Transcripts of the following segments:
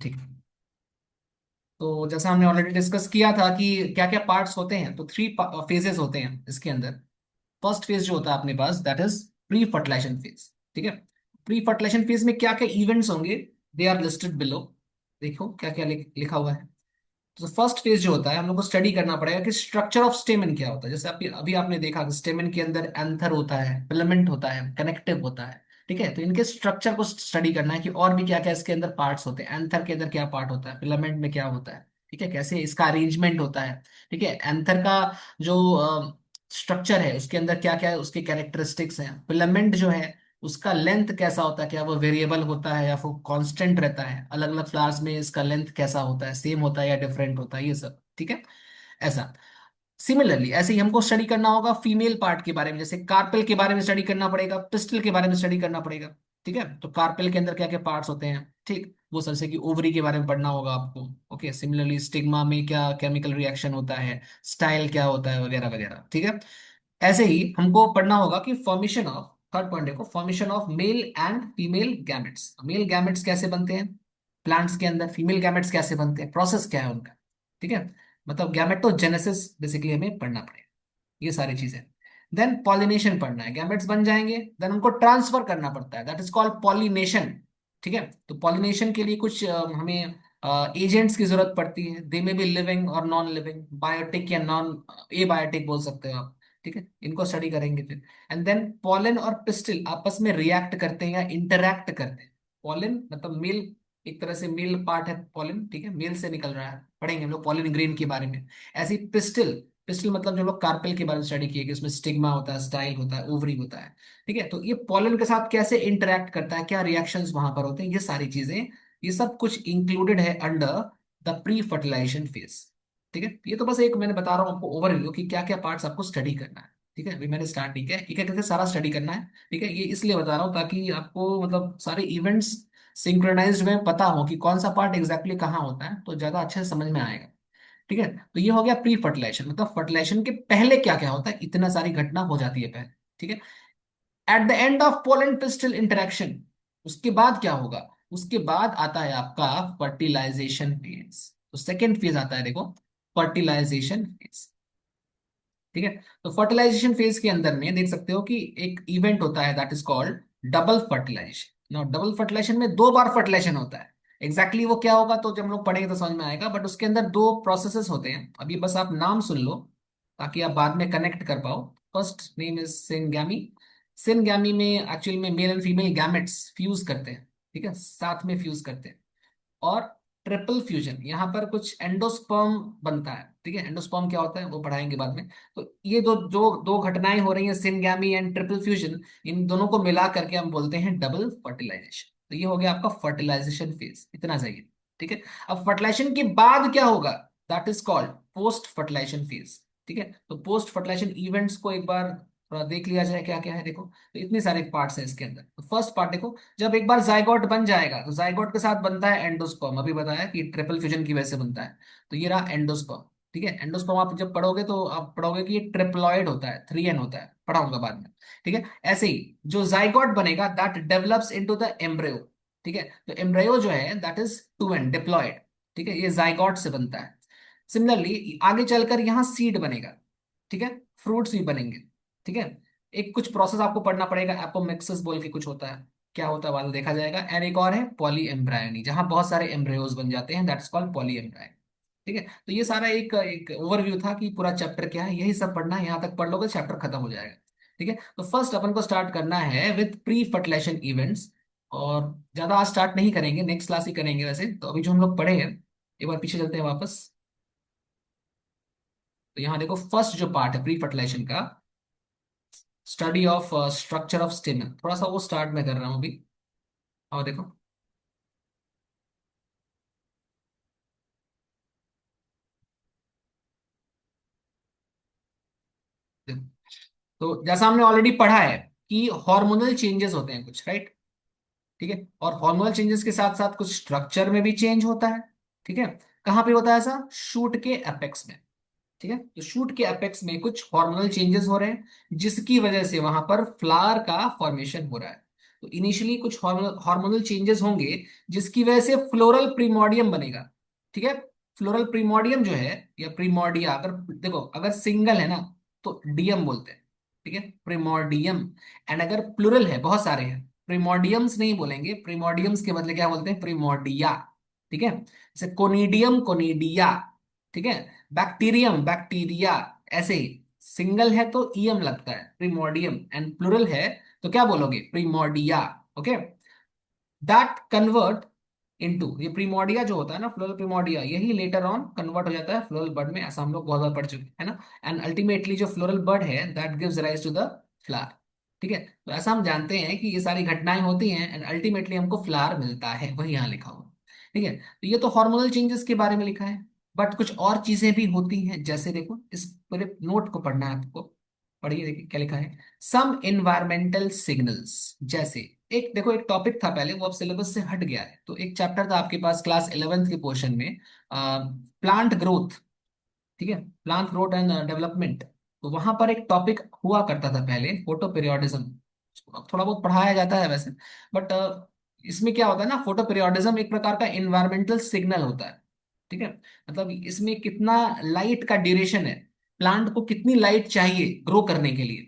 ठीक है। तो जैसा हमने ऑलरेडी डिस्कस किया था कि क्या क्या पार्ट्स होते हैं, तो थ्री फेजेस होते हैं इसके अंदर। फर्स्ट फेज जो होता है अपने पास, that is pre fertilisation phase. ठीक है। प्री फर्टिलाइजेशन फेज में क्या क्या इवेंट्स होंगे, दे आर लिस्टेड बिलो। देखो क्या क्या लिखा हुआ है। तो फर्स्ट फेज जो होता है, हम लोग को स्टडी करना पड़ेगा कि स्ट्रक्चर ऑफ स्टेमन क्या होता है। जैसे अभी अभी आपने देखा कि स्टेमन के अंदर एंथर होता है, फिलामेंट होता है, कनेक्टिव होता है। ठीक है। तो इनके स्ट्रक्चर को स्टडी करना है कि और भी क्या क्या इसके अंदर पार्ट्स होते हैं। एंथर के अंदर क्या पार्ट होता है, फिलामेंट में क्या होता है, ठीक है, कैसे इसका अरेंजमेंट होता है। ठीक है। एंथर का जो स्ट्रक्चर है उसके अंदर क्या क्या उसके कैरेक्टरिस्टिक्स हैं। फिलामेंट जो है उसका लेंथ कैसा होता है, क्या वो वेरिएबल होता है या फिर कांस्टेंट रहता है। अलग अलग फ्लावर्स में इसका लेंथ कैसा होता है, सेम होता है या डिफरेंट होता है, ये सब। ठीक है। ऐसा। सिमिलरली ऐसे ही हमको स्टडी करना होगा फीमेल पार्ट के बारे में। जैसे कार्पेल के बारे में स्टडी करना पड़ेगा, पिस्टल के बारे में स्टडी करना पड़ेगा। ठीक है। तो कार्पेल के अंदर क्या क्या पार्ट्स होते हैं, ठीक, वो सबसे कि ओवरी के बारे में पढ़ना होगा आपको। ओके। सिमिलरली स्टिग्मा में क्या केमिकल रिएक्शन होता है, स्टाइल क्या होता है, वगैरह वगैरह। ठीक है। ऐसे ही हमको पढ़ना होगा कि फॉर्मेशन ऑफ, थर्ड पॉइंट देखो, formation of male and female gametes. Male gametes कैसे बनते हैं प्लांट्स के अंदर, फीमेल गैमेट्स कैसे बनते हैं, प्रोसेस क्या है उनका। ठीक है। मतलब गैमेटोजेनेसिस बेसिकली हमें पढ़ना पड़ेगा, ये सारी चीजें। देन पॉलिनेशन पढ़ना है, गैमेट्स बन जाएंगे, देन उनको ट्रांसफर करना पड़ता है, दैट इज कॉल्ड पॉलिनेशन। ठीक है। तो पॉलिनेशन के लिए कुछ हमें एजेंट्स की जरूरत पड़ती है। दे में बी लिविंग और नॉन लिविंग, बायोटिक या नॉन ए बायोटिक बोल सकते हो आप। ठीक है। इनको स्टडी करेंगे फिर। एंड देन पॉलन और पिस्टिल आपस में रिएक्ट करते हैं या इंटरैक्ट करते हैं। पॉलन मतलब मेल, एक तरह से मेल पार्ट है पॉलन। ठीक है। मेल से निकल रहा है, पढ़ेंगे हम लोग पॉलन ग्रेन के बारे में। ऐसे ही पिस्टिल, पिस्टल मतलब जो लोग कार्पेल के बारे में स्टडी किए कि उसमें स्टिग्मा होता है, स्टाइल होता है, ओवरी होता है। ठीक है। तो ये पॉलन के साथ कैसे इंटरेक्ट करता है, क्या रिएक्शंस वहां पर होते हैं, ये सारी चीजें, ये सब कुछ इंक्लूडेड है under the pre fertilisation phase. ठीक है। ये तो बस एक मैंने बता रहा हूँ आपको ओवरव्यू कि क्या क्या पार्ट्स आपको स्टडी करना है। ठीक है। अभी मैंने स्टार्ट नहीं किया है, एक एक करके सारा स्टडी करना है। ठीक है। ये इसलिए बता रहा हूँ ताकि आपको मतलब सारे इवेंट्स सिंक्रोनाइज्ड में पता हो कि कौन सा पार्ट एग्जैक्टली कहाँ होता है, तो ज्यादा अच्छे से समझ में आएगा। ठीक है। तो ये हो गया प्री फर्टिलाइजेशन, मतलब फर्टिलाइजेशन के पहले क्या क्या होता है, इतना सारी घटना हो जाती है पहले। ठीक है। At the end of pollen pistol interaction, उसके बाद क्या होगा, उसके बाद आता है आपका फर्टिलाइजेशन फेज। तो सेकेंड फेज आता है देखो, फर्टिलाइजेशन फेज। ठीक है। तो फर्टिलाइजेशन फेज के अंदर में देख सकते हो कि एक इवेंट होता है that is called double fertilisation. Now double fertilisation में दो बार फर्टिलाइजेशन होता है। एग्जैक्टली वो क्या होगा तो जब हम लोग पढ़ेंगे तो समझ में आएगा, बट उसके अंदर दो प्रोसेसेस होते हैं। अभी बस आप नाम सुन लो ताकि आप बाद में कनेक्ट कर पाओ। First name is syngamy. Syngamy में एक्चुअली में mail and female gametes fuse करते हैं। ठीक है, साथ में फ्यूज करते हैं। और ट्रिपल फ्यूजन, यहाँ पर कुछ एंडोस्पर्म बनता है। ठीक है। एंडोस्पर्म क्या होता है वो पढ़ाएंगे बाद में। तो ये दो जो दो घटनाएं हो रही हैं, सिनगैमी एंड ट्रिपल फ्यूजन, इन दोनों को मिला करके हम बोलते हैं डबल फर्टिलाइजेशन। तो ये हो गया आपका फर्टिलाइजेशन फेज, इतना चाहिए। ठीक है। अब फर्टिलाइजेशन के बाद क्या होगा, that is called post fertilisation phase. ठीक है। तो पोस्ट फर्टिलाइजेशन इवेंट्स को एक बार थोड़ा देख लिया जाए क्या क्या है। देखो तो इतने सारे पार्ट्स हैं इसके अंदर। तो फर्स्ट पार्ट देखो, जब एक बार जाइगोट बन जाएगा तो जाइगोट के साथ बनता है एंडोस्पर्म। अभी बताया कि ट्रिपल फ्यूजन की वजह से बनता है। तो ये रहा एंडोस्पर्म। ठीक है। एंडोस्पर्म आप जब पढ़ोगे तो आप पढ़ोगे कि ये ट्रिप्लॉइड होता है, 3N होता है, पढ़ाऊंगा बाद में। ठीक है। ऐसे ही जो जाइगोट बनेगा that develops into the embryo. ठीक है। तो एम्ब्रियो जो है दैट इज 2N, डिप्लॉयड। ठीक है। ये जाइगोट से बनता है। सिमिलरली आगे चलकर यहाँ सीड बनेगा। ठीक है। फ्रूट्स भी बनेंगे। ठीक है। एक कुछ प्रोसेस आपको पढ़ना पड़ेगा, एपोमिक्सिस बोल के कुछ होता है, क्या होता है बाद में देखा जाएगा। एंड एक और है पॉली एम्ब्रायनी, जहां बहुत सारे एम्ब्रियोज बन जाते हैं, दैट्स कॉल्ड पॉली एम्ब्रायनी। ठीक है। तो ये सारा एक एक ओवरव्यू था कि पूरा चैप्टर क्या है, यही सब पढ़ना है, यहाँ तक पढ़ लोगे चैप्टर खत्म हो जाएगा। ठीक है। तो फर्स्ट अपन को स्टार्ट करना है विथ प्री फर्टिलाइजेशन इवेंट्स। और ज्यादा आज स्टार्ट नहीं करेंगे, नेक्स्ट क्लास ही करेंगे वैसे। तो अभी जो हम लोग पढ़े हैं, एक बार पीछे चलते हैं वापस। तो यहाँ देखो फर्स्ट जो पार्ट है प्री फर्टिलाइजेशन का, स्टडी ऑफ स्ट्रक्चर ऑफ स्टेमन, थोड़ा सा वो स्टार्ट में कर रहा हूँ अभी। और देखो, देखो तो जैसा हमने ऑलरेडी पढ़ा है कि हार्मोनल चेंजेस होते हैं कुछ, राइट। ठीक है। और हार्मोनल चेंजेस के साथ साथ कुछ स्ट्रक्चर में भी चेंज होता है। ठीक है। कहाँ पे होता है ऐसा, शूट के एपेक्स में। ठीक है। तो शूट के एपेक्स में कुछ हार्मोनल चेंजेस हो रहे हैं जिसकी वजह से वहां पर फ्लावर का फॉर्मेशन हो रहा है। तो इनिशियली कुछ हार्मोनल चेंजेस होंगे जिसकी वजह से फ्लोरल प्रीमोडियम बनेगा। ठीक है। फ्लोरल प्रीमोडियम जो है या प्रीमोडिया, अगर देखो अगर सिंगल है ना तो डीएम बोलते हैं। ठीक है, प्रीमोडियम। एंड अगर प्लुरल है, बहुत सारे हैं, प्रीमोडियम्स नहीं बोलेंगे, प्रीमोडियम्स के बदले क्या बोलते हैं, प्रीमोडिया। ठीक है, जैसे कोनिडियम, कोनिडिया। ठीक है, बैक्टीरियम, बैक्टीरिया। ऐसे ही सिंगल है तो ईएम लगता है, प्रीमोडियम, एंड प्लुरल है तो क्या बोलोगे, प्रीमोडिया। ओके, दैट कन्वर्ट इनटू, ये प्रीमोडिया जो होता है ना, फ्लोरल प्रीमोडिया, यही लेटर ऑन कन्वर्ट हो जाता है फ्लोरल बड में, ऐसा हम लोग बहुत बार पढ़ चुके हैं, है ना। एंड अल्टीमेटली जो फ्लोरल बड है that gives rise to the flower. ठीक है, तो ऐसा हम जानते हैं कि ये सारी घटनाएं होती हैं एंड अल्टीमेटली हमको फ्लावर मिलता है, वही यहाँ लिखा हुआ। ठीक है, तो ये तो हार्मोनल चेंजेस के बारे में लिखा है। बट कुछ और चीजें भी होती हैं, जैसे देखो इस पूरे नोट को पढ़ना है आपको। पढ़िए, देखिए क्या लिखा है। सम इन्वायरमेंटल सिग्नल्स, जैसे एक देखो, एक टॉपिक था पहले, वो अब सिलेबस से हट गया है, तो एक चैप्टर था आपके पास क्लास 11th के पोर्शन में, प्लांट ग्रोथ। ठीक है, प्लांट ग्रोथ एंड डेवलपमेंट। तो वहां पर एक टॉपिक हुआ करता था पहले, फोटो पीरियोडिज्म। थोड़ा बहुत पढ़ाया जाता है वैसे, बट इसमें क्या होता है ना, फोटो पीरियोडिज्म एक प्रकार का इन्वायरमेंटल सिग्नल होता है। ठीक है, मतलब इसमें कितना लाइट का ड्यूरेशन है, प्लांट को कितनी लाइट चाहिए ग्रो करने के लिए,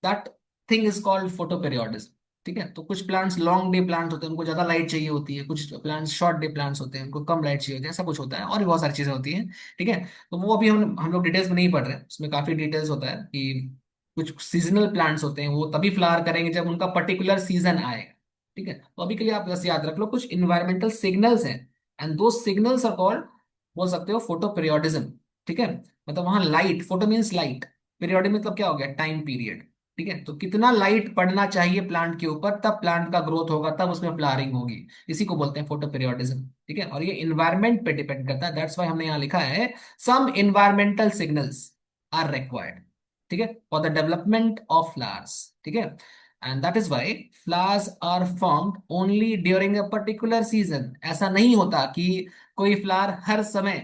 that thing is called photo periodism. ठीक है, तो कुछ प्लांट्स लॉन्ग डे प्लांट्स होते हैं, उनको ज्यादा लाइट चाहिए होती है, कुछ प्लांट्स शॉर्ट डे प्लांट्स होते हैं, उनको कम लाइट चाहिए होती है, ऐसा कुछ होता है, और भी बहुत सारी चीजें होती हैं। ठीक है, तो वो अभी हम लोग डिटेल्स में नहीं पढ़ रहे हैं, उसमें काफी डिटेल्स होता है कि कुछ सीजनल प्लांट्स होते हैं, वो तभी फ्लावर करेंगे जब उनका पर्टिकुलर सीजन आएगा। ठीक है, तो अभी के लिए आप बस याद रख लो, कुछ इन्वायरमेंटल सिग्नल्स हैं एंड दो सिग्नल्स आर कॉल्ड, बोल सकते हो, फोटो पीरियोडिज्म। ठीक है, मतलब वहां light, photo means light, period मतलब क्या हो गया, टाइम पीरियड। ठीक है, तो कितना लाइट पड़ना चाहिए प्लांट के ऊपर, तब प्लांट का ग्रोथ होगा, तब उसमें फ्लावरिंग होगी, इसी को बोलते हैं फोटो पीरियोडिज्म। ठीक है, और ये इन्वायरमेंट पे डिपेंड करता है, दैट्स वाई हमने यहाँ लिखा है some environmental signals are required. ठीक है, for the development of flowers. ठीक है, and that is why flowers are formed only during a particular season. ऐसा नहीं होता कि कोई फ्लावर हर समय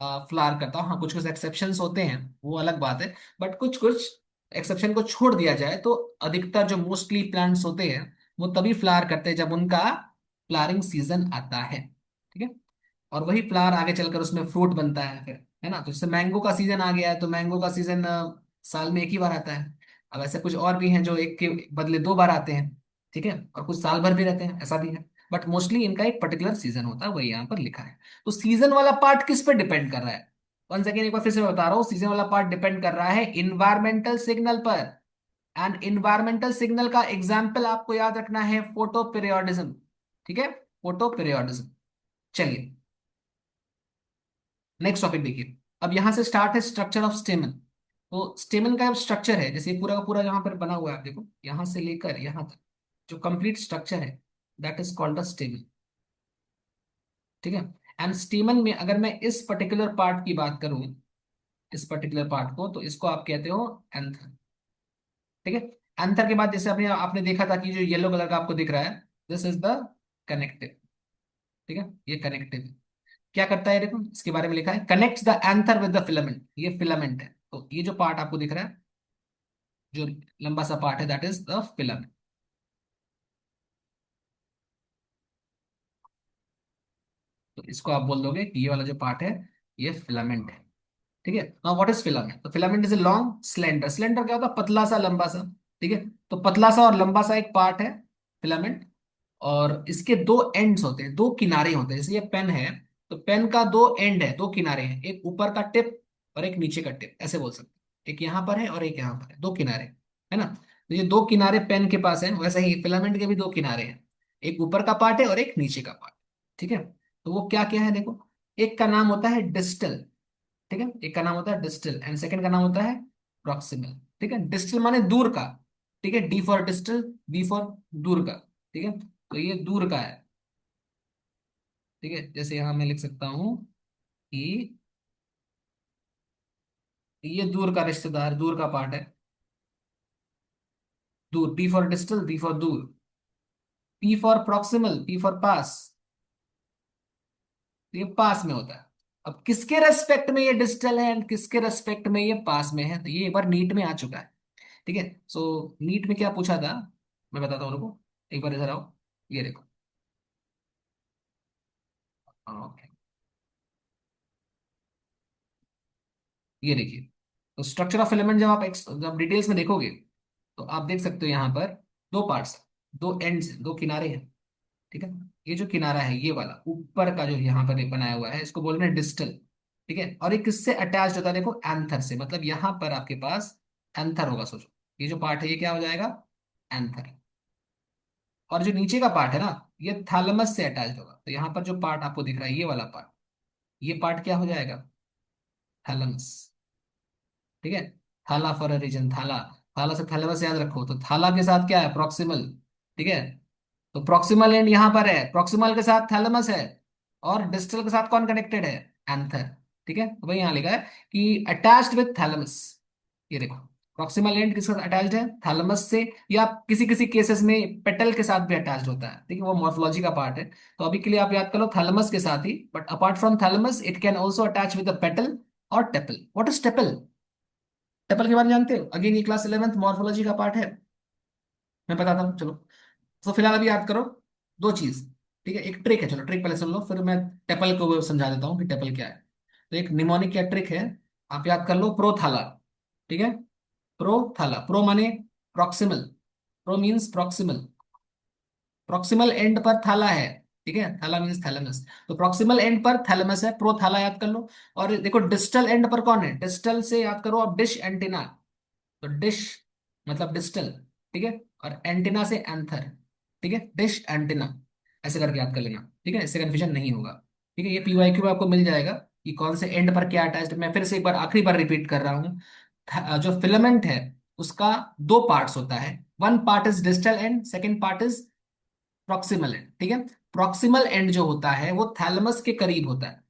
फ्लावर करता हूँ, हाँ कुछ कुछ एक्सेप्शंस होते हैं, वो अलग बात है। बट कुछ कुछ एक्सेप्शन को छोड़ दिया जाए तो अधिकतर जो मोस्टली प्लांट्स होते हैं वो तभी फ्लावर करते हैं जब उनका फ्लावरिंग सीजन आता है। ठीक है, और वही फ्लावर आगे चलकर उसमें फ्रूट बनता है फिर, है ना। तो जैसे मैंगो का सीजन आ गया है, तो मैंगो का सीजन साल में एक ही बार आता है। अब ऐसे कुछ और भी हैं जो एक के बदले दो बार आते हैं। ठीक है, और कुछ साल भर भी रहते हैं, ऐसा भी है। बट मोस्टली इनका एक पर्टिकुलर सीजन होता है, वही यहाँ पर लिखा है। तो सीजन वाला पार्ट किस पे डिपेंड कर रहा है, वन सेकेंड एक बार फिर से मैं बता रहा हूँ, सीजन वाला पार्ट डिपेंड कर रहा है इन्वायरमेंटल सिग्नल पर। एंड इन्वायरमेंटल सिग्नल का एग्जाम्पल आपको याद रखना है, फोटो पीरियोडिज्म। ठीक है, फोटो पीरियोडिज्म। चलिए नेक्स्ट टॉपिक देखिए। अब यहां से स्टार्ट है स्ट्रक्चर ऑफ स्टेमन। तो स्टेमन का स्ट्रक्चर है, जैसे पूरा का पूरा यहाँ पर बना हुआ है, आप देखो यहां से लेकर यहां तक जो कंप्लीट स्ट्रक्चर है दैट इज कॉल्ड द स्टेमन। ठीक है, एंड स्टेमन में अगर मैं इस पर्टिकुलर पार्ट की बात करूं, इस पर्टिकुलर पार्ट को, तो इसको आप कहते हो एंथर। ठीक है, एंथर के बाद जैसे आपने आपने देखा था कि जो येलो कलर का आपको दिख रहा है, दिस इज द कनेक्टिव। ठीक है, ये कनेक्टिव क्या करता है, देखो इसके बारे में लिखा है, connects the anther with the filament. ये फिलामेंट है, तो ये जो पार्ट आपको दिख रहा है, जो लंबा सा पार्ट है, दैट इज द फिलामेंट। तो इसको आप बोल दोगे कि ये वाला जो पार्ट है ये फिलामेंट है। ठीक है, नाउ व्हाट इज फिलामेंट, तो filament is a long slender, slender क्या होता है, पतला सा लंबा सा। ठीक है, तो पतला सा और लंबा सा एक पार्ट है फिलामेंट। और इसके दो एंड्स होते हैं, दो किनारे होते हैं, जैसे ये पेन है, तो पेन का दो एंड है, दो किनारे हैं, एक ऊपर का टिप और एक नीचे का टिप, ऐसे बोल सकते हैं, एक यहाँ पर है और एक यहाँ पर है, दो किनारे, है ना। तो ये दो किनारे पेन के पास है, वैसे ही फिलामेंट के भी दो किनारे हैं, एक ऊपर का पार्ट है और एक नीचे का पार्ट। ठीक है, तो वो क्या क्या है देखो, एक का नाम होता है डिस्टल। ठीक है, एक का नाम होता है डिस्टल एंड सेकंड का नाम होता है प्रॉक्सिमल। ठीक है, डिस्टल माने दूर का। ठीक है, D for distal, B for दूर का। ठीक है, तो ये दूर का है। ठीक है, जैसे यहां मैं लिख सकता हूं कि ये दूर का रिश्तेदार, दूर का पार्ट है, दूर, D for distal, D for दूर, P for proximal, P for पास, तो ये पास में होता है। अब किसके रेस्पेक्ट में ये डिस्टल है एंड किसके रेस्पेक्ट में ये पास में है, तो ये एक बार नीट में आ चुका है। ठीक है, सो नीट में क्या पूछा था, मैं बताता हूँ रुको। एक बार इधर आओ, ये देखो। ओके, ये देखिए। तो स्ट्रक्चर ऑफ फिलामेंट जब आप जब डिटेल्स में देखोगे, तो आप देख सकते हो यहाँ पर दो पार्ट्स, दो एंड्स, दो किनारे हैं। ठीक है। ये जो किनारा है ये वाला ऊपर का जो यहाँ पर बनाया हुआ है, इसको बोलते हैं डिस्टल। ठीक है। और ये किससे अटैच होता है, देखो एंथर से, मतलब यहाँ पर आपके पास एंथर होगा, सोचो। ये जो पार्ट है ये क्या हो जाएगा, एंथर। और जो नीचे का पार्ट है ना, ये थैलेमस से अटैच होगा। तो यहाँ पर जो पार्ट आपको दिख रहा है ये वाला पार्ट, ये पार्ट क्या हो जाएगा, थैलेमस। ठीक है। थाला फॉर अ रीजन, थाला। थाला से थैलेमस याद रखो, तो थाला के साथ क्या है, प्रॉक्सिमल। ठीक है। तो प्रॉक्सिमल एंड यहां पर है, प्रॉक्सिमल के साथ थैलेमस है। और डिस्टल के साथ कौन कनेक्टेड है, एंथर। ठीक है। तो भाई यहां लिखा है कि अटैच्ड विथ थैलेमस। ये देखो, प्रॉक्सिमल एंड किसके साथ अटैच्ड है, थैलेमस से। या किसी किसी केसेस में पेटल के साथ भी अटैच्ड होता है। ठीक है, वो मॉर्फोलॉजी का पार्ट है। तो अभी के लिए आप याद करो थैलेमस के साथ ही, but apart from thalamus it can also attach with the petal और tepal. What is tepal, tepal के बारे में जानते हो, अगेन ये क्लास 11th मॉर्फोलॉजी का पार्ट है। मैं बताता हूँ, चलो। तो फिलहाल अभी याद करो दो चीज। ठीक है, एक ट्रिक है, चलो ट्रिक पहले सुन लो, फिर मैं टेपल को समझा देता हूँ कि टेपल क्या है। तो एक निमोनिक क्या ट्रिक है, आप याद कर लो, प्रोथाला। ठीक है। प्रोथाला, प्रो माने proximal, pro means proximal, proximal and पर थाला है। ठीक है, थाला मीन्स थैलेमस। तो प्रॉक्सिमल एंड पर थैलेमस है, प्रोथाला याद कर लो। और देखो डिस्टल एंड पर कौन है, डिस्टल से याद करो आप, डिश एंटीना। तो डिश मतलब डिस्टल। ठीक है। और एंटीना से एंथर। ठीक है, डिश एंटीना, ऐसे करके याद कर लेना। ठीक है, इससे कंफ्यूजन नहीं होगा। ठीक है, ये पीवाईक्यू में आपको मिल जाएगा कि कौन से एंड पर क्या अटैच्ड। मैं फिर से एक बार आखिरी बार रिपीट कर रहा हूँ। जो फिलामेंट है उसका दो पार्ट्स होता है, one part is distal end, second part is proximal and. ठीक है। प्रॉक्सिमल एंड जो होता है वो थैलेमस के करीब होता है।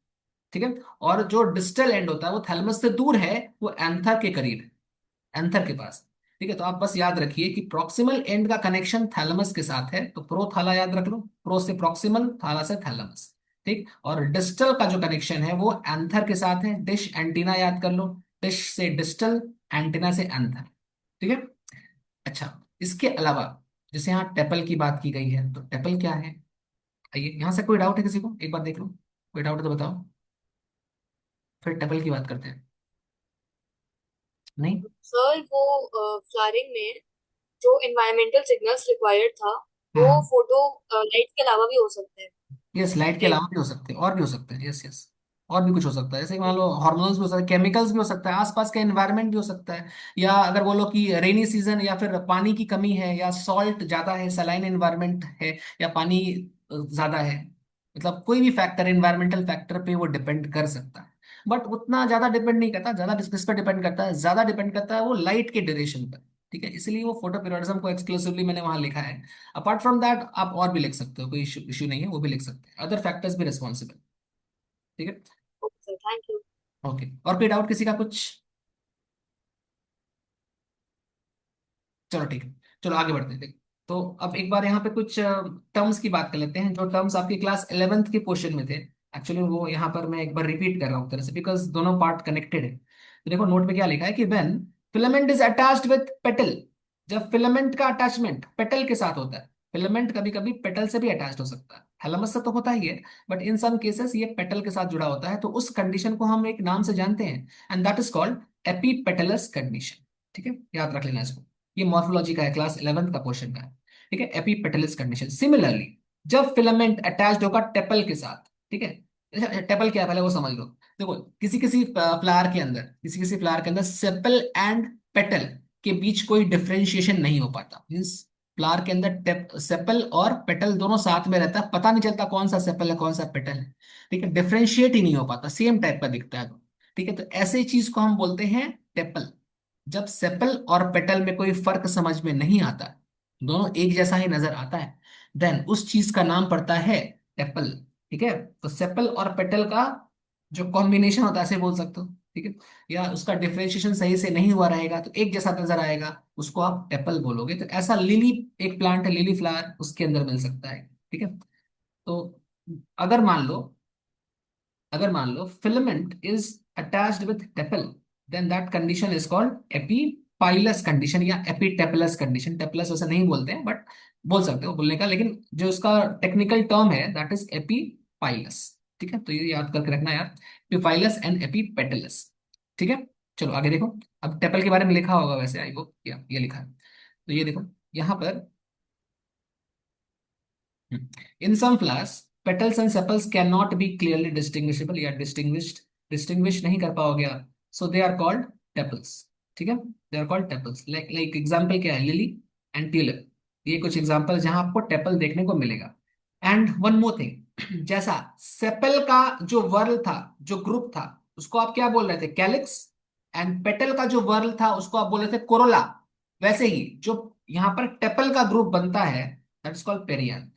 ठीक है। और जो डिस्टल एंड होता है वो थैलेमस से दूर है, वो एंथर के करीब है, एंथर के पास। ठीक है। तो आप बस याद रखिए कि प्रॉक्सिमल एंड का कनेक्शन थैलेमस के साथ है, तो प्रो थाला याद रख लो, प्रो से प्रॉक्सिमल, थाला से थैलेमस। ठीक। और डिस्टल का जो कनेक्शन है वो एंथर के साथ है, डिश एंटीना याद कर लो, डिश से डिस्टल, एंटीना से एंथर। ठीक है। अच्छा, इसके अलावा जैसे यहाँ टेपल की बात की गई है, तो टेपल क्या है, आइए यहाँ से कोई डाउट है किसी को, एक बार देख लो, कोई डाउट है तो बताओ, फिर टेपल की बात करते हैं। नहीं। सर वो फ्लारिंग में जो एनवायरमेंटल सिग्नल्स रिक्वायर्ड था, वो हम्म। फोटो लाइट के अलावा भी हो सकते हैं। यस, लाइट के ठीक। अलावा भी हो सकते हैं, और भी हो सकते हैं, यस यस। और भी कुछ हो सकता है, जैसे कि मान लो हार्मोन्स भी हो सकते हैं, केमिकल्स भी हो सकता है, आसपास का एनवायरनमेंट भी हो सकता है। या अगर बोलो कि रेनी सीजन, या फिर पानी की कमी है, या सॉल्ट ज्यादा है, सलाइन एनवायरनमेंट है, या पानी ज्यादा है। मतलब कोई भी फैक्टर, एनवायरमेंटल फैक्टर पे वो डिपेंड कर सकता है। बट उतना ज्यादा डिपेंड नहीं करता, ज्यादा किस पर डिपेंड करता है, ज्यादा डिपेंड करता है वो लाइट के ड्यूरेशन पर। ठीक है, इसलिए वो फोटो पीरियडिज्म को एक्सक्लूसिवली मैंने वहां लिखा है। अपार्ट फ्रॉम दैट आप और भी लिख सकते हो, कोई इशू इशू नहीं है, वो भी लिख सकते हैं, अदर फैक्टर्स भी रिस्पॉन्सिबल। ठीक है। Okay sir, thank you. Okay, और कोई डाउट किसी का कुछ। चलो ठीक है, चलो आगे बढ़ते हैं। देखो, तो अब एक बार यहाँ पे कुछ टर्म्स की बात कर लेते हैं, जो टर्म्स आपकी क्लास 11th के पोर्शन में थे। एक्चुअली वो यहाँ पर मैं एक बार रिपीट कर रहा हूँ तरह से, बिकॉज दोनों पार्ट कनेक्टेड है। तो देखो नोट में क्या लिखा है कि when filament is attached with petal, जब फिलामेंट का अटैचमेंट पेटल के साथ होता है। फिलामेंट कभी कभी पेटल से भी अटैच्ड हो सकता है, थैलेमस से तो होता ही है, बट इन सम केसेस ये पेटल के साथ जुड़ा होता है, तो उस कंडीशन को हम एक नाम से जानते हैं, and that is called epipetalous condition. ठीक है, याद रख लेना इसको। ये मॉर्फोलॉजी का है, क्लास 11th का क्वेश्चन का है। ठीक है, एपीपेटलिस कंडीशन। सिमिलरली जब फिलामेंट अटैच्ड होगा टेपल के साथ। ठीक है। टेपल क्या है पहले वो समझ लो। देखो किसी किसी फ्लावर के अंदर, किसी किसी फ्लावर के अंदर सेपल एंड पेटल के बीच कोई डिफरेंशिएशन नहीं हो पाता, मीन्स फ्लावर के अंदर सेपल और पेटल दोनों साथ में रहता है, पता नहीं चलता कौन सा सेपल है कौन सा पेटल है। ठीक है, डिफरेंशिएट ही नहीं हो पाता, सेम टाइप का दिखता है। ठीक है, तो ऐसे चीज को हम बोलते हैं टेपल। जब सेपल और पेटल में कोई फर्क समझ में नहीं आता, दोनों एक जैसा ही नजर आता है, देन उस चीज का नाम पड़ता है टेपल। ठीक है। तो सेपल और पेटल का जो कॉम्बिनेशन होता है ऐसे बोल सकते हो। ठीक है। या उसका डिफरेंशिएशन सही से नहीं हुआ रहेगा तो एक जैसा नजर आएगा, उसको आप टेपल बोलोगे। तो ऐसा लिली, एक प्लांट है लिली फ्लावर, उसके अंदर मिल सकता है। ठीक है। तो अगर मान लो, अगर मान लो filament is attached with tepal, then that condition is called epiphyllous condition या एपिटेपलस कंडीशन, टेपलस वैसे नहीं बोलते हैं बट बोल सकते हो बोलने का, लेकिन जो इसका टेक्निकल टर्म है दैट इज एपीपाइलस। ठीक है, तो ये याद करके रखना यार, एपीफाइलस एंड एपीपेटलस। ठीक है, चलो आगे देखो। अब टेपल के बारे में लिखा होगा वैसे, आई होप ये लिखा है। तो ये देखो यहाँ पर, in some flowers petals and sepals can not be clearly distinguishable या डिस्टिंग्विश नहीं कर पाओगे आप, so they are called tepals. ठीक है, they are called tepals. Like like example क्या है, लिली एंड ट्यूलिप, ये कुछ एग्जाम्पल जहां आपको टेपल देखने को मिलेगा। एंड वन मोर थिंग, जैसा सेपल का जो वर्ल था, जो ग्रुप था, उसको आप क्या बोल रहे थे, कैलिक्स। एंड पेटल का जो वर्ल था उसको आप बोल रहे थे कोरोला। वैसे ही जो यहाँ पर टेपल का ग्रुप बनता है दैट इज कॉल्ड पेरियन।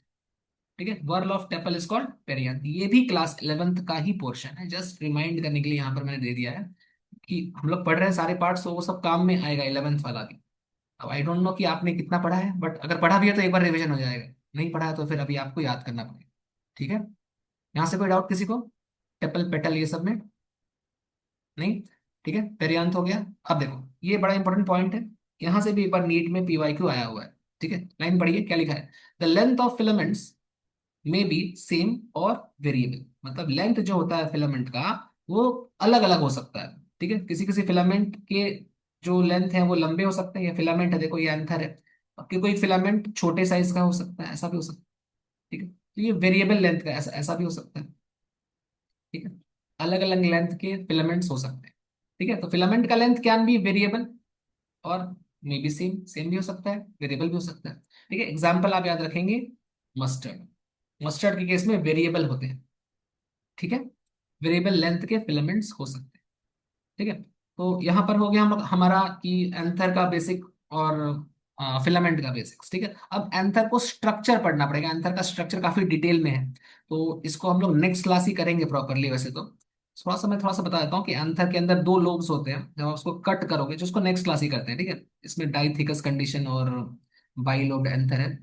ठीक है, whorl of tepal is called perianth. ये भी क्लास 11th का ही पोर्शन है, जस्ट रिमाइंड करने के लिए यहाँ पर मैंने दे दिया है कि हम लोग पढ़ रहे हैं सारे पार्ट्स, तो वो सब काम में आएगा 11th वाला भी। अब आई डोंट नो कि आपने कितना पढ़ा है, बट अगर पढ़ा भी है तो एक बार रिवीजन हो जाएगा, नहीं पढ़ा है तो फिर अभी आपको याद करना पड़ेगा। ठीक है, यहाँ से कोई डाउट किसी को, टेपल पेटल ये सब में? नहीं? ठीक है, पेरियंथ हो गया। अब देखो ये बड़ा इंपॉर्टेंट पॉइंट है, यहाँ से भी एक बार नीट में पीवाईक्यू आया हुआ है। ठीक है, लाइन पढ़िए क्या लिखा है, द लेंथ ऑफ फिलामेंट्स में बी सेम और वेरिएबल। मतलब लेंथ जो होता है फिलामेंट का वो अलग अलग हो सकता है। ठीक है, किसी किसी फिलामेंट के जो लेंथ है वो लंबे हो सकते हैं, ये फिलामेंट है देखो, ये एंथर है, कि कोई फिलामेंट छोटे साइज का हो सकता है, ऐसा भी हो सकता है। ठीक है, तो ये वेरिएबल लेंथ का ऐसा ऐसा भी हो सकता है। ठीक है, अलग अलग लेंथ के फिलामेंट्स हो सकते हैं। ठीक है, तो फिलामेंट का लेंथ कैन बी वेरिएबल और मे बी सेम, सेम भी हो सकता है, वेरिएबल भी हो सकता है। ठीक है, एग्जाम्पल आप याद रखेंगे, मस्टर्ड, मस्टर्ड के केस में वेरिएबल होते हैं। ठीक है, वेरिएबल लेंथ के फिलामेंट्स हो सकते हैं। ठीक है, तो यहाँ पर हो गया हम हमारा कि एंथर का बेसिक और फिलामेंट का बेसिक्स। ठीक है, अब एंथर को स्ट्रक्चर पढ़ना पड़ेगा, एंथर का स्ट्रक्चर काफी डिटेल में है, तो इसको हम लोग नेक्स्ट क्लास ही करेंगे प्रॉपरली वैसे तो। थोड़ा सा बता देता हूँ कि एंथर के अंदर दो लोब्स होते हैं, जब आप उसको कट करोगे, जिसको नेक्स्ट क्लास ही करते हैं। ठीक है, इसमें डाइथिकस कंडीशन और बाइलोब्ड एंथर है।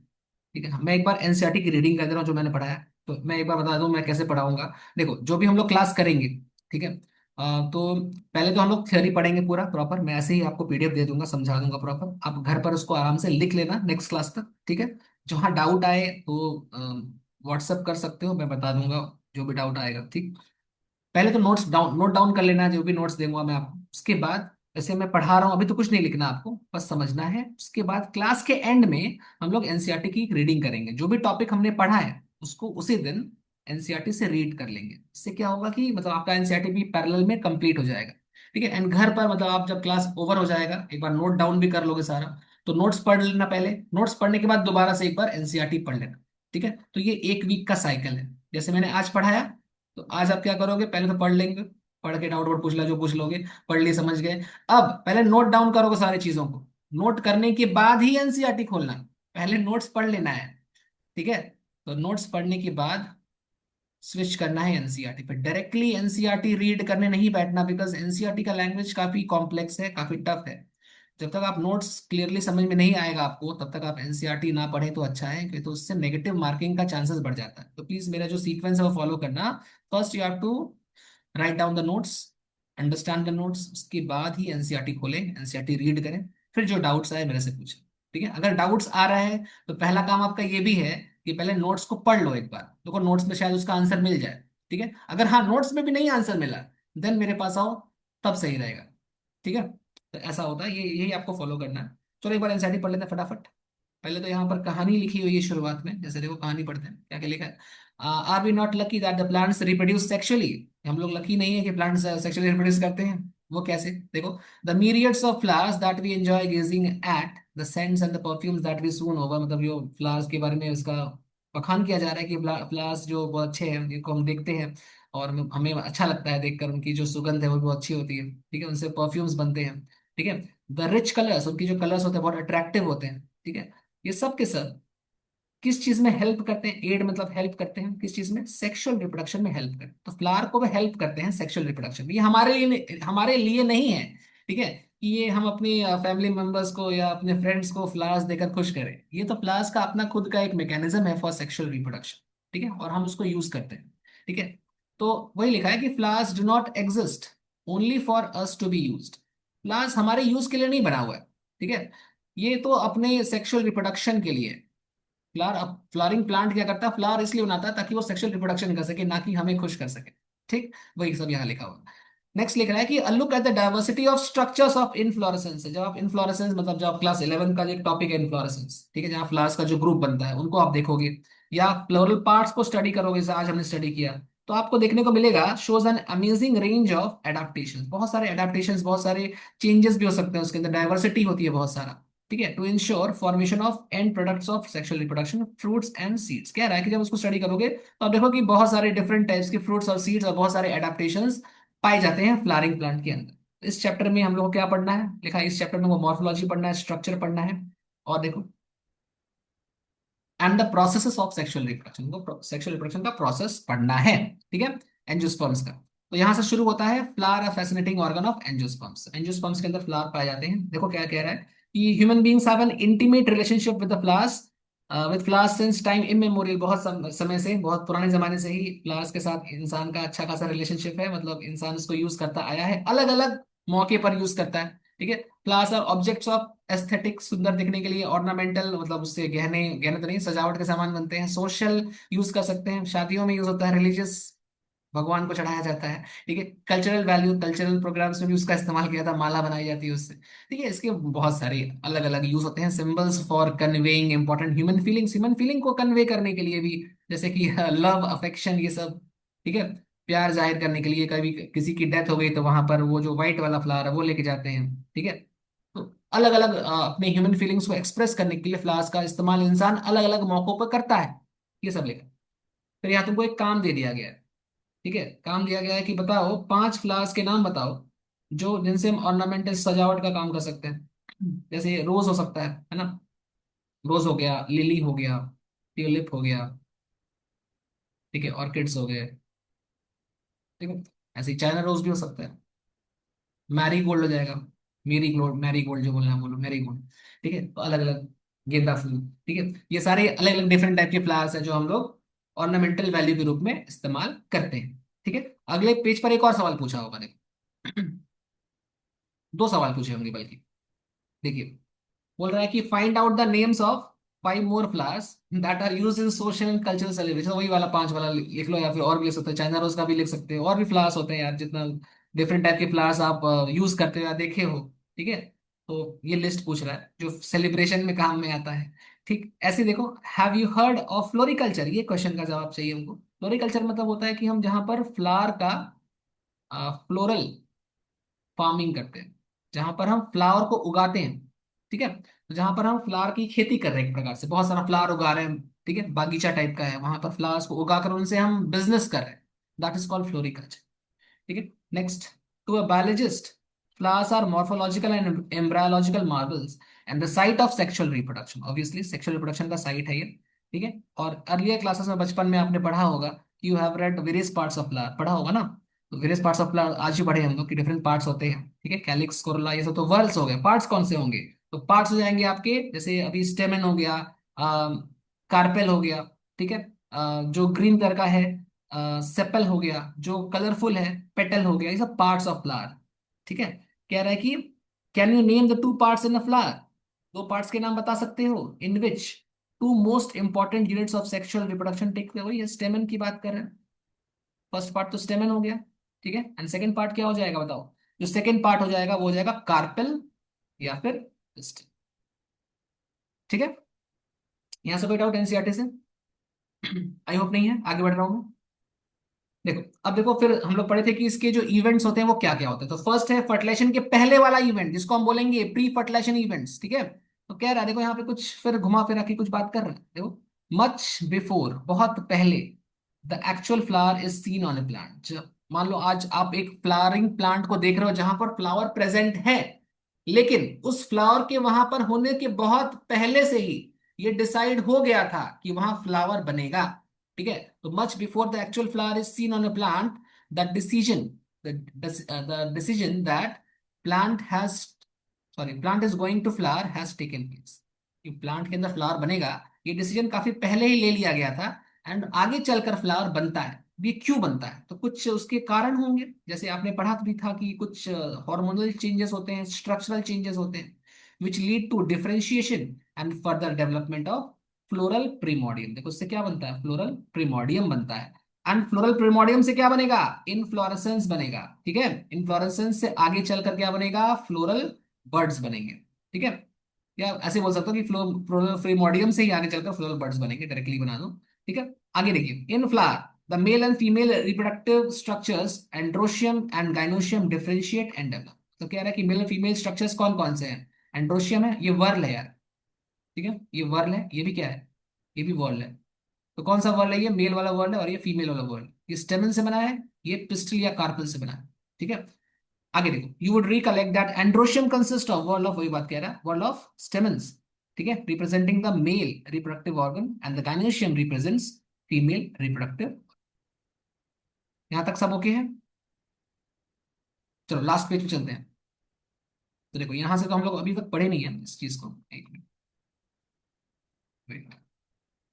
ठीक है, मैं एक बार एनसीईआरटी की रीडिंग कर दे रहा हूँ जो मैंने पढ़ा है, तो मैं एक बार बता दूं मैं कैसे पढ़ाऊंगा। देखो जो भी हम लोग क्लास करेंगे, ठीक है, तो पहले तो हम लोग थ्योरी पढ़ेंगे पूरा प्रॉपर, मैं ऐसे ही आपको पीडीएफ दे दूंगा, समझा दूंगा प्रॉपर, आप घर पर उसको आराम से लिख लेना नेक्स्ट क्लास तक। ठीक है, जहाँ डाउट आए तो व्हाट्सअप कर सकते हो, मैं बता दूंगा जो भी डाउट आएगा। ठीक, पहले तो नोट डाउन कर लेना है जो भी नोट्स दूंगा मैं आपको। उसके बाद जैसे मैं पढ़ा रहा हूँ अभी तो कुछ नहीं लिखना आपको, बस समझना है। उसके बाद क्लास के एंड में हम लोग एनसीईआरटी की रीडिंग करेंगे, जो भी टॉपिक हमने पढ़ा है उसको उसी दिन एनसीईआरटी से रीड कर लेंगे। इससे क्या होगा कि मतलब आपका एनसीईआरटी भी पैरेलल में कंप्लीट हो जाएगा। ठीक है, एंड घर पर मतलब आप जब क्लास ओवर हो जाएगा एक बार नोट डाउन भी कर लोगे सारा, तो नोट्स पढ़ लेना पहले, नोट्स पढ़ने के बाद दोबारा से एक बार एनसीईआरटी पढ़ लेना। ठीक है, तो ये एक वीक का साइकिल है, जैसे मैंने आज पढ़ाया, तो आज आप क्या करोगे, पहले तो पढ़ लेंगे, पढ़ के डाउट वाउट पूछ ला जो पूछ लोगे, पढ़ लिए समझ गए। अब पहले नोट डाउन करोगे सारी चीजों को, नोट करने के बाद ही एनसीईआरटी खोलना, पहले नोट्स पढ़ लेना है। ठीक है, तो नोट्स पढ़ने के बाद स्विच करना है एनसीईआरटी पे, डायरेक्टली एनसीईआरटी रीड करने नहीं बैठना, बिकॉज एनसीईआरटी का लैंग्वेज काफी कॉम्प्लेक्स है, काफी टफ है। जब तक आप नोट्स क्लियरली समझ में नहीं आएगा आपको, तब तक आप एनसीईआरटी ना पढ़ें तो अच्छा है, क्योंकि तो उससे नेगेटिव मार्किंग का चांसेस बढ़ जाता है। तो प्लीज मेरा जो सीक्वेंस है वो फॉलो करना। First you have to write down the notes, understand the notes, उसके बाद ही एनसीईआरटी खोलें, एनसीईआरटी रीड करें, फिर जो डाउट्स आए मेरे से पूछें। ठीक है, अगर डाउट्स आ रहा है तो पहला काम आपका ये भी है कि पहले नोट्स को पढ़ लो एक बार, देखो नोट्स में शायद उसका आंसर मिल जाए। ठीक है, अगर हाँ नोट्स में भी नहीं आंसर मिला, देन मेरे पास आओ, तब सही रहेगा। ठीक है, तो ऐसा होता है, ये यही आपको फॉलो करना है। चलो एक बार एनसीईआरटी पढ़ लेते हैं फटाफट। पहले तो यहाँ पर कहानी लिखी हुई है शुरुआत में, जैसे देखो कहानी पढ़ते हैं क्या क्या लिखा है। Are we not lucky that the plants reproduce sexually, हम लोग लकी नहीं है कि प्लांट्स सेक्सुअली रिप्रोड्यूस करते हैं। वो कैसे, देखो, the myriads of flowers that we enjoy gazing at, the scents and the perfumes that we swoon over, मतलब जो फ्लावर्स के बारे में उसका बखान किया जा रहा है कि फ्लावर्स जो बहुत अच्छे हैं, जिनको हम देखते हैं और हमें अच्छा लगता है देखकर, उनकी जो सुगंध है वो भी बहुत अच्छी होती है। ठीक है, उनसे परफ्यूम्स बनते हैं। ठीक है, द रिच कलर्स, उनकी जो कलर्स होते हैं बहुत अट्रैक्टिव होते हैं। ठीक है, ये सब के सब किस चीज में हेल्प करते हैं, एड मतलब हेल्प करते हैं किस चीज में, सेक्सुअल रिप्रोडक्शन में हेल्प करते हैं। तो फ्लावर को वो हेल्प करते हैं सेक्सुअल रिप्रोडक्शन में, ये हमारे लिए नहीं है। ठीक है, कि ये हम अपनी फैमिली मेंबर्स को या अपने फ्रेंड्स को फ्लावर्स देकर खुश करें, ये तो फ्लावर्स का अपना खुद का एक मैकेनिज्म है फॉर सेक्सुअल रिप्रोडक्शन। ठीक है, और हम उसको यूज करते हैं। ठीक है, तो वही लिखा है कि flowers do not exist only for us to be used, flowers हमारे यूज के लिए नहीं बना हुआ है, ठीक है। ये तो अपने सेक्सुअल रिप्रोडक्शन के लिए। फ्लावर, अब फ्लावरिंग प्लांट क्या करता है, फ्लावर इसलिए बनाता है ताकि वो सेक्सुअल रिप्रोडक्शन कर सके, ना कि हमें खुश कर सके। ठीक, वही सब यहाँ लिखा हुआ। नेक्स्ट लिख रहा है कि look at the diversity of structures of inflorescence. जब आप इनफ्लोरेसेंस, मतलब जब आप क्लास 11 का जो एक टॉपिक है इनफ्लोरेसेंस, ठीक है, जहाँ फ्लावर्स का जो ग्रुप बनता है उनको आप देखोगे, या फ्लोरल पार्ट्स को स्टडी करोगे जैसे आज हमने स्टडी किया, तो आपको देखने को मिलेगा shows an amazing range of adaptation. बहुत सारे एडाप्टेशन, बहुत सारे चेंजेस भी हो सकते हैं उसके अंदर, डाइवर्सिटी होती है बहुत सारा। ठीक है, to ensure formation of end products of sexual reproduction, fruits and seeds. कह रहा है कि जब उसको स्टडी करोगे तो आप देखो कि बहुत सारे डिफरेंट टाइप्स के फ्रूट्स और सीड्स और बहुत सारे एडाप्टेशंस पाए जाते हैं फ्लावरिंग प्लांट के अंदर। इस चैप्टर में हम लोग को क्या पढ़ना है, लिखा है इस चैप्टर में, वो मॉर्फोलॉजी पढ़ना है, स्ट्रक्चर पढ़ना है, और देखो and the processes of sexual reproduction, को सेक्सुअल रिप्रोडक्शन का प्रोसेस पढ़ना है। ठीक है, एंजियोस्पर्म्स का। तो यहां से शुरू होता है, flower, a fascinating organ of angiosperms. Angiosperms के अंदर फ्लावर पाए जाते हैं। देखो क्या कह रहा है कि human beings have an intimate relationship with the flowers, with flowers since time immemorial. बहुत समय से, बहुत पुराने जमाने से ही फ्लावर्स के साथ इंसान का अच्छा खासा रिलेशनशिप है, मतलब इंसान उसको यूज करता आया है, अलग अलग मौके पर यूज करता है। ठीक है, flowers are objects of aesthetic, सुंदर दिखने के लिए, ऑर्नामेंटल मतलब उससे गहने, गहने तो नहीं, सजावट के सामान बनते हैं, सोशल यूज कर सकते हैं, शादियों में यूज होता है, रिलीजियस, भगवान को चढ़ाया जाता है। ठीक है, कल्चरल वैल्यू, कल्चरल प्रोग्राम्स में भी उसका इस्तेमाल किया था, माला बनाई जाती है उससे। ठीक है, इसके बहुत सारे अलग अलग यूज होते हैं। Symbols for conveying important human feelings, human feeling को कन्वे करने के लिए भी, जैसे कि लव, अफेक्शन, ये सब। ठीक है, प्यार जाहिर करने के लिए, कभी किसी की डेथ हो गई तो वहां पर वो जो व्हाइट वाला फ्लावर है वो लेके जाते हैं। ठीक है, तो अलग अलग अपने ह्यूमन फीलिंग्स को एक्सप्रेस करने के लिए फ्लावर्स का इस्तेमाल इंसान अलग अलग मौकों पर करता है। ये सब लिखा। फिर यहाँ तुमको एक काम दे दिया गया है। ठीक है, काम दिया गया है कि बताओ 5 फ्लावर्स के नाम बताओ जो, जिनसे हम ऑर्नामेंटल, सजावट का काम कर सकते हैं। जैसे रोज हो सकता है ना, रोज हो गया, लिली हो गया, ट्यूलिप हो गया, ठीक है, ऑर्किड्स हो गए। ठीक है, ऐसे ही चाइना रोज भी हो सकता है, मैरी गोल्ड हो जाएगा, मेरी गोल्ड, मैरी गोल्ड जो बोलना है बोलो, मैरी गोल्ड। ठीक है, तो अलग अलग, गेंदा फूल। ठीक है, ये सारे अलग अलग डिफरेंट टाइप के फ्लावर्स हैं जो हम लोग ऑर्नामेंटल वैल्यू के रूप में इस्तेमाल करते हैं। ठीक है, अगले पेज पर एक और सवाल पूछा होगा, देखो। दो सवाल पूछे होंगे बल्कि। देखिए, बोल रहा है कि find out the names of 5 more flowers that are used in social and cultural celebration. वही वाला 5 वाला लिख लो, या फिर और भी लिख सकते हो, चाइना रोज का भी लिख सकते हो, और भी फ्लावर्स होते हैं यार, जितना डिफरेंट टाइप के फ्लावर्स आप यूज करते हो या देखे हो। ठीक है, तो ये लिस्ट पूछ रहा है जो सेलिब्रेशन में काम में आता है। ठीक, ऐसे देखो, have you heard of floriculture, ये क्वेश्चन का जवाब चाहिए हमको। फ्लोरिकल्चर मतलब होता है कि हम जहाँ पर फ्लावर का फ्लोरल फार्मिंग करते हैं, जहां पर हम फ्लावर को उगाते हैं। ठीक है, तो जहां पर हम फ्लावर की खेती कर रहे हैं, एक प्रकार से बहुत सारा फ्लावर उगा रहे हैं, ठीक है, बागीचा टाइप का है, वहां पर फ्लावर्स को उगाकर उनसे हम बिजनेस कर रहे हैं, दैट इज कॉल्ड फ्लोरिकल्चर। ठीक है, next, to a biologist flowers are morphological and embryological marvels and the site of sexual reproduction. Obviously sexual reproduction का साइट है ये। ठीक है, और अर्लियर क्लासेस में, बचपन में आपने पढ़ा होगा कि you have read various parts of flower, पढ़ा होगा ना। तो वेरियस पार्ट्स ऑफ फ्लावर आज ही पढ़े हम लोग कि डिफरेंट पार्ट्स होते हैं। ठीक है, कैलिक्स, कोरोला, ये सब तो वर्ल्स हो गए। पार्ट्स कौन से होंगे, तो पार्ट्स हो जाएंगे आपके, जैसे अभी स्टेमन हो गया, कार्पेल हो गया, ठीक है, जो ग्रीन कलर का है, सेपल हो गया, जो कलरफुल है, पेटल हो गया, ये सब पार्ट्स ऑफ फ्लावर। ठीक है, कह रहा है कि can you name the 2 parts in a flower. 2 parts के नाम बता सकते हो in which 2 most important units of sexual reproduction take place. वही स्टेमन की बात कर रहे हैं। फर्स्ट पार्ट तो स्टेमन हो गया, ठीक है, एंड सेकंड पार्ट क्या हो जाएगा बताओ। जो सेकंड पार्ट हो जाएगा वो हो जाएगा कार्पेल या फिर stem। ठीक है, यहां से कोई डाउट एनसीईआरटी से? आई होप नहीं है, आगे बढ़ रहा हूँ मैं। देखो, अब देखो, फिर हम लोग पढ़े थे कि इसके जो इवेंट्स होते हैं वो क्या क्या होते हैं। तो फर्स्ट है फर्टिलाइजेशन के पहले वाला इवेंट, जिसको हम बोलेंगे प्री फर्टिलाइजेशन इवेंट्स। ठीक है, तो कह रहा है, देखो यहाँ पे कुछ फिर घुमा फिरा के कुछ बात कर रहा है। देखो, मच बिफोर, बहुत पहले, the actual flower is seen on A plant. मान लो आज आप एक फ्लावरिंग प्लांट को देख रहे हो जहां पर फ्लावर प्रेजेंट है, लेकिन उस फ्लावर के वहां पर होने के बहुत पहले से ही ये डिसाइड हो गया था कि वहां फ्लावर बनेगा। ठीक है, तो much before the actual flower is seen on a plant, the decision, the decision that plant has, sorry, plant is going to flower has taken place. कि प्लांट के अंदर फ्लावर बनेगा, ये डिसीजन काफी पहले ही ले लिया गया था, एंड आगे चलकर फ्लावर बनता है। ये क्यों बनता है, तो कुछ उसके कारण होंगे, जैसे आपने पढ़ा भी था कि कुछ हार्मोनल चेंजेस होते हैं, स्ट्रक्चरल चेंजेस होते हैं। Which lead to differentiation and further development of floral primordium. देखो उससे क्या बनता है, फ्लोरल प्रीमोडियम बनता है। एंड फ्लोरल प्रीमोडियम से क्या बनेगा, इनफ्लोरेसेंस बनेगा। ठीक है, इनफ्लोरेसेंस से आगे चलकर क्या बनेगा, फ्लोरल बर्ड्स बनेंगे। ठीक है, या ऐसे बोल सकते हो कि फ्लोरल प्रीमोडियम से ही आगे चलकर फ्लोरल बर्ड्स बनेंगे, डायरेक्टली बना दो। ठीक है, आगे देखिए, in flower the male and female reproductive structures androecium and gynoecium differentiate and develop. तो कह रहा है कि मेल एंड फीमेल स्ट्रक्चर्स कौन कौन से हैं, एंड्रोशियम है, ये वर्ल है यार। ठीक है, ये वर्ल है, ये भी क्या है, ये भी वर्ल है। तो कौन सा वर्ल है, ये मेल वाला वर्ल है और ये फीमेल वाला वर्ल। ये स्टेमन से बना है, ये पिस्टल या कार्पल से बना है। ठीक है, आगे देखो, you would recollect that androecium consist of whorl of, वही बात कह रहा है, वर्ल ऑफ स्टेमन्स। ठीक है, representing the male reproductive organ and the gynoecium represents female reproductive. यहां तक सब ओके है। चलो लास्ट पेज पे चलते हैं। तो देखो यहां से तो हम लोग अभी तक पढ़े नहीं है इस चीज को, एक मिनट वेट।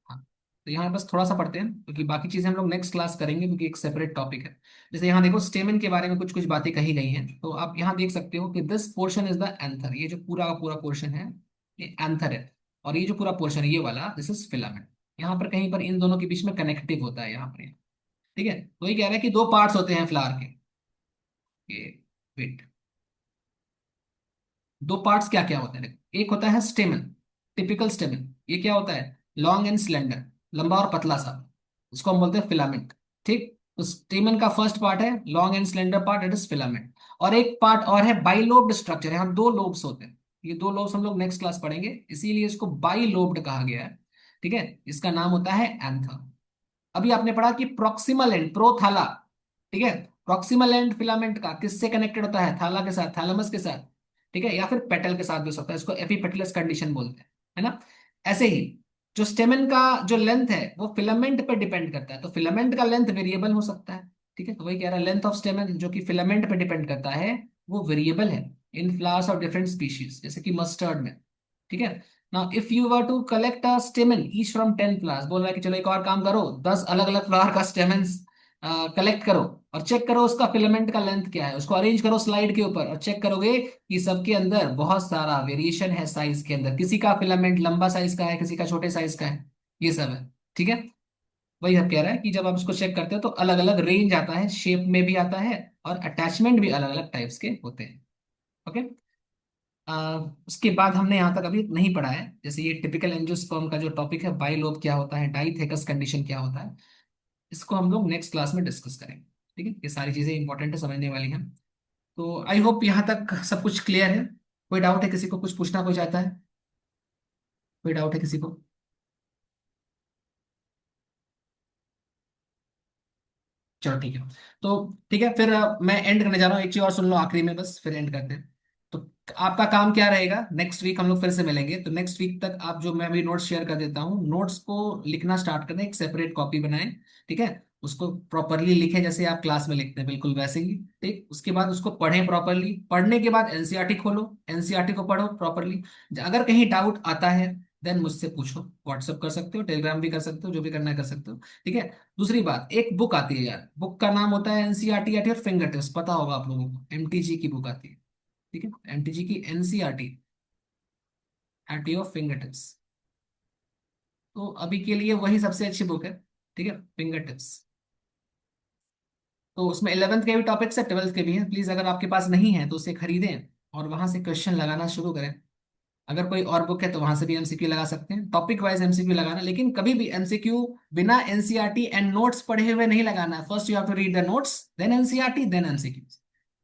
हाँ, तो यहाँ बस थोड़ा सा पढ़ते हैं क्योंकि बाकी चीजें हम लोग नेक्स्ट क्लास करेंगे, क्योंकि एक सेपरेट टॉपिक है। जैसे यहाँ देखो स्टेमन के बारे में कुछ कुछ बातें कही गई हैं, तो आप यहाँ देख सकते हो कि this portion is the anther. ये जो पूरा का पूरा पोर्शन है, ये एंथर है। और ये जो पूरा पोर्शन है ये वाला, दिस इज फिलामेंट। यहाँ पर कहीं पर इन दोनों के बीच में कनेक्टिव होता है यहाँ पर। ठीक है, तो ये कह रहा है कि दो पार्ट्स होते हैं फ्लावर के। ये वेट, दो पार्ट्स क्या क्या होते हैं देखो। एक होता है स्टेमन, टिपिकल स्टेमन। ये क्या होता है, लॉन्ग एंड स्लेंडर, लंबा और पतला सा। उसको हम बोलते हैं फिलामेंट। ठीक, तो स्टेमन का फर्स्ट पार्ट है long and slender part, it is filament. और एक पार्ट और है बाइलोब्ड स्ट्रक्चर, यहाँ दो लोब्स होते हैं। ये दो लोब्स हम लोग नेक्स्ट क्लास पढ़ेंगे, इसीलिए इसको बाइलोब्ड कहा गया है। ठीक है, इसका नाम होता है एंथर। अभी आपने पढ़ा कि प्रॉक्सिमल एंड प्रोथाला। ठीक है, प्रॉक्सिमल एंड फिलामेंट का किससे कनेक्टेड होता है, थाला के साथ, थैलेमस के साथ। ठीक है, या फिर पेटल के साथ भी हो सकता है, इसको एपिपेटलस कंडीशन बोलते हैं, है ना। ऐसे ही जो स्टेमन का जो लेंथ है वो फिलामेंट पे डिपेंड करता है, तो फिलामेंट का लेंथ वेरिएबल हो सकता है। ठीक है, तो वही कह रहा है, लेंथ ऑफ स्टेमन जो कि फिलामेंट पे डिपेंड करता है वो वेरिएबल है in flowers of different species, जैसे कि मस्टर्ड में। ठीक है, now if you were to collect a stamen each from 10 flowers, बोल रहा है कि चलो एक और काम करो, 10 अलग अलग फ्लावर का स्टेमन्स कलेक्ट करो और चेक करो उसका फिलामेंट का लेंथ क्या है, उसको अरेंज करो स्लाइड के ऊपर और चेक करोगे कि सबके अंदर बहुत सारा वेरिएशन है साइज के अंदर। किसी का फिलामेंट लंबा साइज का है, किसी का छोटे साइज का है, ये सब है। ठीक है, वही हम कह रहा है कि जब आप इसको चेक करते हो तो अलग अलग रेंज आता है, शेप में भी आता है और अटैचमेंट भी अलग अलग टाइप्स के होते हैं। ओके, उसके बाद हमने यहाँ तक अभी नहीं पढ़ा है, जैसे ये टिपिकल एंजियोस्पर्म का जो टॉपिक है, बाइलोब क्या होता है, डाइथेकस कंडीशन क्या होता है, इसको हम लोग नेक्स्ट क्लास में डिस्कस करेंगे। ठीक है, ये सारी चीजें इंपॉर्टेंट है, समझने वाली हैं। तो आई होप यहाँ तक सब कुछ क्लियर है। कोई डाउट है किसी को, कुछ पूछना कोई चाहता है, कोई डाउट है किसी को। चलो ठीक है, तो ठीक है फिर मैं एंड करने जा रहा हूँ, एक चीज और सुन लो आखिरी में बस, फिर एंड करते हैं। तो आपका काम क्या रहेगा, नेक्स्ट वीक हम लोग फिर से मिलेंगे, तो नेक्स्ट वीक तक आप जो, मैं अभी नोट्स शेयर कर देता हूँ, नोट्स को लिखना स्टार्ट करें, एक सेपरेट कॉपी बनाएं। ठीक है, उसको प्रॉपरली लिखें जैसे आप क्लास में लिखते हैं, बिल्कुल वैसे ही। ठीक, उसके बाद उसको पढ़ें प्रॉपरली, पढ़ने के बाद एनसीईआरटी खोलो, एनसीईआरटी को पढ़ो प्रॉपरली। अगर कहीं डाउट आता है देन मुझसे पूछो, व्हाट्सअप कर सकते हो, टेलीग्राम भी कर सकते हो, जो भी करना है कर सकते हो। ठीक है, दूसरी बात, एक बुक आती है यार, बुक का नाम होता है NCERT at your finger tips, पता होगा आप लोगों को, एमटीजी की बुक आती है। ठीक है, एमटीजी की NCERT at your finger tips. तो अभी के लिए वही सबसे अच्छी बुक है। ठीक है, फिंगर टिप्स। तो उसमें 11th के भी टॉपिक्स है, 12th के भी हैं। प्लीज अगर आपके पास नहीं है तो उसे खरीदें और वहां से क्वेश्चन लगाना शुरू करें। अगर कोई और बुक है तो वहां से भी एमसीक्यू लगा सकते हैं, टॉपिक वाइज एमसीक्यू लगाना, लेकिन कभी भी एमसीक्यू बिना एनसीईआरटी एंड नोट्स पढ़े हुए नहीं लगाना। First you have to read the notes, then NCERT, then MCQ.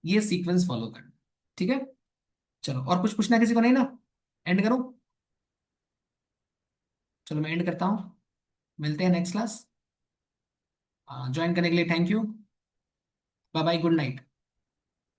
ये सीक्वेंस फॉलो करना। ठीक है, चलो और कुछ पूछना है किसी को, नहीं ना, एंड करो। चलो मैं एंड करता हूँ, मिलते हैं नेक्स्ट क्लास। ज्वाइन करने के लिए thank you, bye bye, good night.